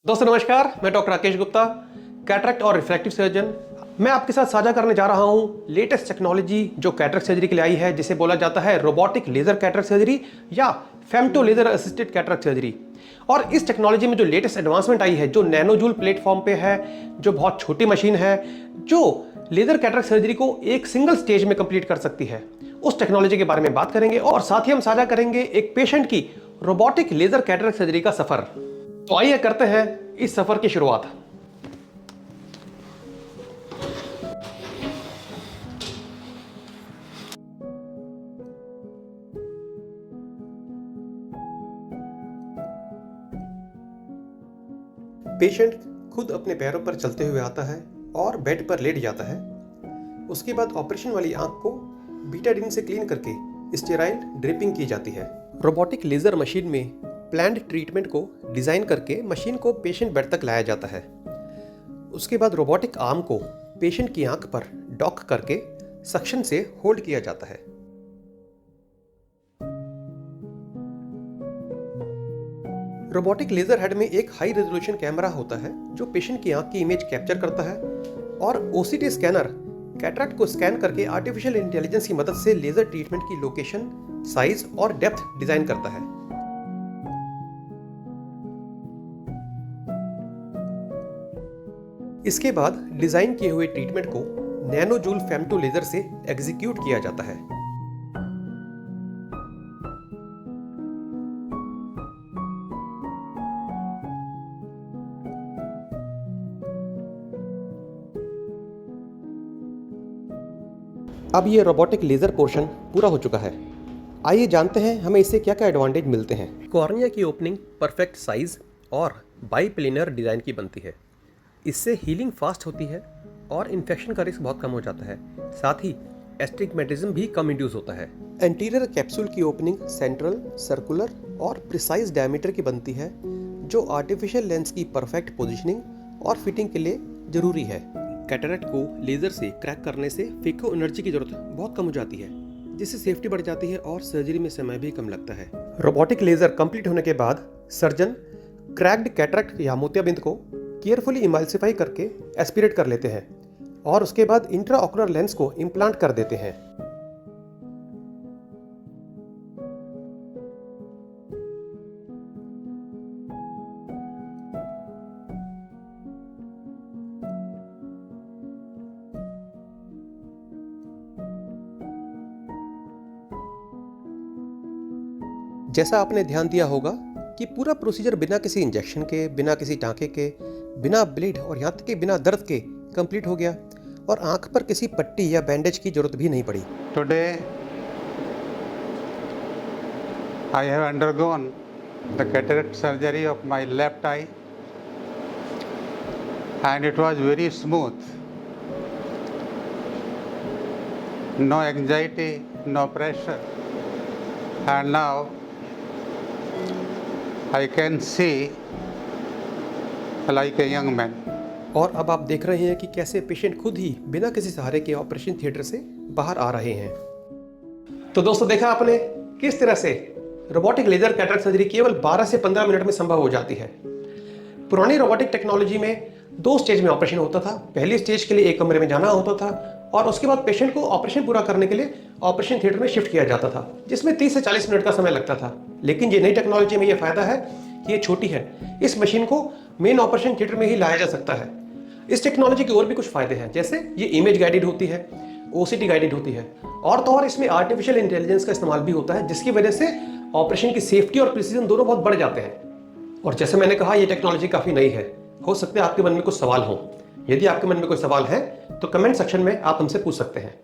दोस्तों नमस्कार, मैं डॉक्टर राकेश गुप्ता, कैटरेक्ट और रिफ्रैक्टिव सर्जन। मैं आपके साथ साझा करने जा रहा हूं लेटेस्ट टेक्नोलॉजी जो कैटरेक्ट सर्जरी के लिए आई है, जिसे बोला जाता है रोबोटिक लेजर कैटरेक्ट सर्जरी या femto laser assisted cataract surgery. और इस टेक्नोलॉजी में जो लेटेस्ट एडवांसमेंट आई है, जो नैनोजूल प्लेटफॉर्म पे है, जो बहुत छोटी मशीन है, जो लेजर कैटरेक्ट सर्जरी को एक सिंगल स्टेज में कंप्लीट कर सकती है, उस टेक्नोलॉजी के बारे में बात करेंगे। और साथ ही हम साझा करेंगे एक पेशेंट की रोबोटिक लेजर कैटरेक्ट सर्जरी का सफर। तो आइए करते हैं इस सफर की शुरुआत। पेशेंट खुद अपने पैरों पर चलते हुए आता है और बेड पर लेट जाता है। उसके बाद ऑपरेशन वाली आंख को बीटाडीन से क्लीन करके स्टेराइल ड्रिपिंग की जाती है। रोबोटिक लेजर मशीन में प्लान्ड ट्रीटमेंट को डिजाइन करके मशीन को पेशेंट बेड तक लाया जाता है। उसके बाद रोबोटिक आर्म को पेशेंट की आंख पर डॉक करके सक्शन से होल्ड किया जाता है। रोबोटिक लेजर हेड में एक हाई रेजोल्यूशन कैमरा होता है जो पेशेंट की आंख की इमेज कैप्चर करता है, और ओसीटी स्कैनर कैटरेक्ट को स्कैन करके आर्टिफिशियल इंटेलिजेंस की मदद से लेजर ट्रीटमेंट की लोकेशन, साइज और डेप्थ डिजाइन करता है। इसके बाद डिजाइन किए हुए ट्रीटमेंट को नैनोजूल फेमटो लेजर से एग्जीक्यूट किया जाता है। अब ये रोबोटिक लेजर पोर्शन पूरा हो चुका है। आइए जानते हैं हमें इससे क्या क्या एडवांटेज मिलते हैं। कॉर्निया की ओपनिंग परफेक्ट साइज और बाईप्लेनर डिजाइन की बनती है। इससे हीलिंग फास्ट होती है और इन्फेक्शन का रिस्क बहुत कम हो जाता है। साथ ही एस्टिग्मेटिज्म भी कम इंड्यूस होता है। एंटीरियर कैप्सूल की ओपनिंग सेंट्रल, सर्कुलर और प्रिसाइज डायमीटर की बनती है, जो आर्टिफिशियल लेंस की परफेक्ट पोजीशनिंग और फिटिंग के लिए जरूरी है। कैटरेक्ट को लेजर से क्रैक करने से फेको एनर्जी की जरूरत बहुत कम हो जाती है, जिससे सेफ्टी बढ़ जाती है और सर्जरी में समय भी कम लगता है। रोबोटिक लेजर कंप्लीट होने के बाद सर्जन क्रैक्ड कैटरेक्ट या मोतियाबिंद को केयरफुली इमल्सिफाई करके एस्पिरेट कर लेते हैं और उसके बाद इंट्राऑकुलर लेंस को इम्प्लांट कर देते हैं। जैसा आपने ध्यान दिया होगा कि पूरा प्रोसीजर बिना किसी इंजेक्शन के, बिना किसी टांके के, बिना ब्लीड और यहाँ तक कि बिना दर्द के कंप्लीट हो गया, और आंख पर किसी पट्टी या बैंडेज की जरूरत भी नहीं पड़ी। Today I have undergone the cataract surgery of my left eye and it was very smooth. No anxiety, no pressure, and now I can see like a young man. और अब आप देख रहे हैं कि कैसे पेशेंट खुद ही बिना किसी सहारे के ऑपरेशन थिएटर से बाहर आ रहे हैं। तो दोस्तों, देखा आपने किस तरह से रोबोटिक लेजर कैटरेक्ट सर्जरी केवल 12 से 15 मिनट में संभव हो जाती है। पुरानी रोबोटिक टेक्नोलॉजी में 2 स्टेज में ऑपरेशन होता था। पहली स्टेज के लिए एक कमरे में जाना होता था और उसके बाद पेशेंट को ऑपरेशन पूरा करने के लिए ऑपरेशन थिएटर में शिफ्ट किया जाता था, जिसमें 30 से 40 मिनट का समय लगता था। लेकिन ये नई टेक्नोलॉजी में ये फायदा है कि ये छोटी है। इस मशीन को मेन ऑपरेशन थिएटर में ही लाया जा सकता है। इस टेक्नोलॉजी के और भी कुछ फायदे हैं, जैसे ये इमेज गाइडेड होती है, ओसीटी गाइडेड होती है, और तो और इसमें आर्टिफिशियल इंटेलिजेंस का इस्तेमाल भी होता है, जिसकी वजह से ऑपरेशन की सेफ्टी और प्रिसीजन दोनों बहुत बढ़ जाते हैं। और जैसे मैंने कहा, ये टेक्नोलॉजी काफ़ी नई है। हो सकता है आपके मन में कुछ सवाल हो। यदि आपके मन में कोई सवाल है तो कमेंट सेक्शन में आप हमसे पूछ सकते हैं।